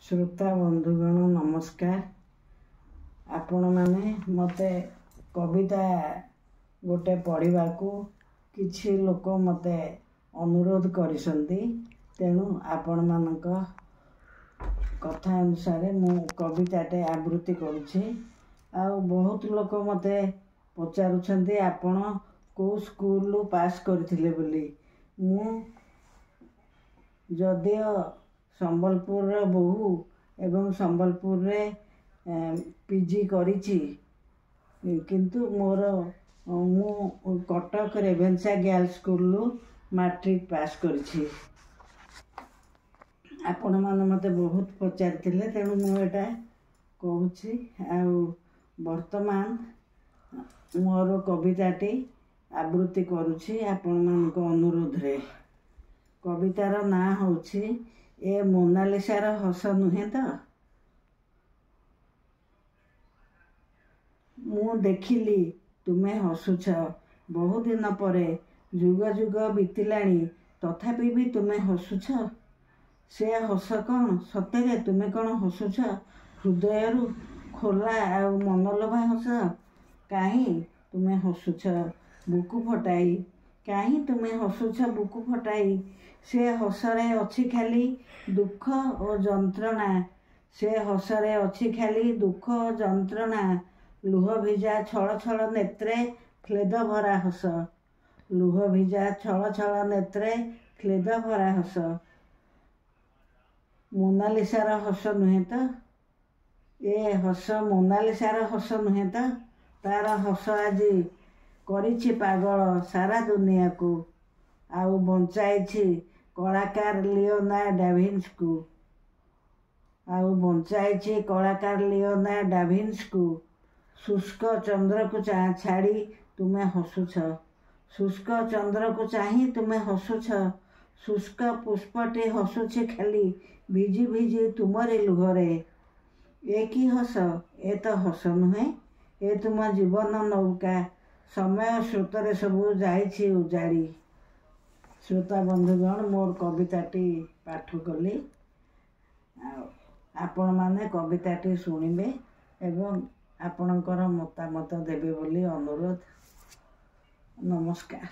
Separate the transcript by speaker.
Speaker 1: श्रोता बंधुगण नमस्कार। आपण माने मते कविता गोटे पढ़ा को किछि लोक मते अनुरोध करिसंती, तेणु आपण मानक कथा अनुसार मु कविताटे आवृत्ति करुछि। आ बहुत लोक मते पचारुछंती आपण को स्कूल पास करथिले बोली। मु जदियो संबलपुर बहु एवं संबलपुर रे पीजी करिछि, किंतु मोर मु Cuttack Ravenshaw girls school matric pass करिछि। आपण माने मते बहुत पचारिथिले, तेणु मु एटा कहूछि। आ वर्तमान मोर कविताटी आवृत्ति करुछि आपण मानक अनुरोध रे। कवितार ना होछि ए मोनालिसार हस नुहे तो। मु देखिली तुमे हसुछ, बहु दिन परे जुग जुग बीतिलाणी, तथापि भी तुमे हसुछ। से हस कौन सतेरे तुमे कौन हसुछ? हृदयरु खोला आ मनलोभा हस। काहीं तुमे हसुछ बुकु फटाई? काहीं तुमे हसुछ बुकु फटाई? से हसरे अछि खाली दुख और जंत्रणा। से हसरे अछि खाली दुख और जंत्रणा। लुह भिजा छल छल नेत्रे क्लेद भरा हस। लुह भिजा छल छल नेत्रे क्लेद भरा हस। मोनालिसार हस नुहे तो। ए हस मोनालिसार हस नुहे तो। तार हस आजी करिछि पागल सारा दुनिया को। आउ बंचाइछि कलाकार लियोनार्डो डाभिंची को। आउ बंचाइछि कलाकार लियोनार्डो डाभिंची को। शुष्क चंद्र को छाड़ी तुमे हसुछ। शुष्क चंद्र को चाही तुमे हसुछ। शुष्क पुष्पटे हसुछि खाली भिजी भिजी तुमरे लुहरे। ए की हस? ए तो हस नुहे, ए तुम जीवन नौका। समय स्रोतरे सबू जाइछि उजाड़ी। श्रोता बंधुगण मोर कविताटी पाठ कली। आपण माने कविताटी शुणिबे एवं आपणकर मतामत देबे बोली अनुरोध। नमस्कार।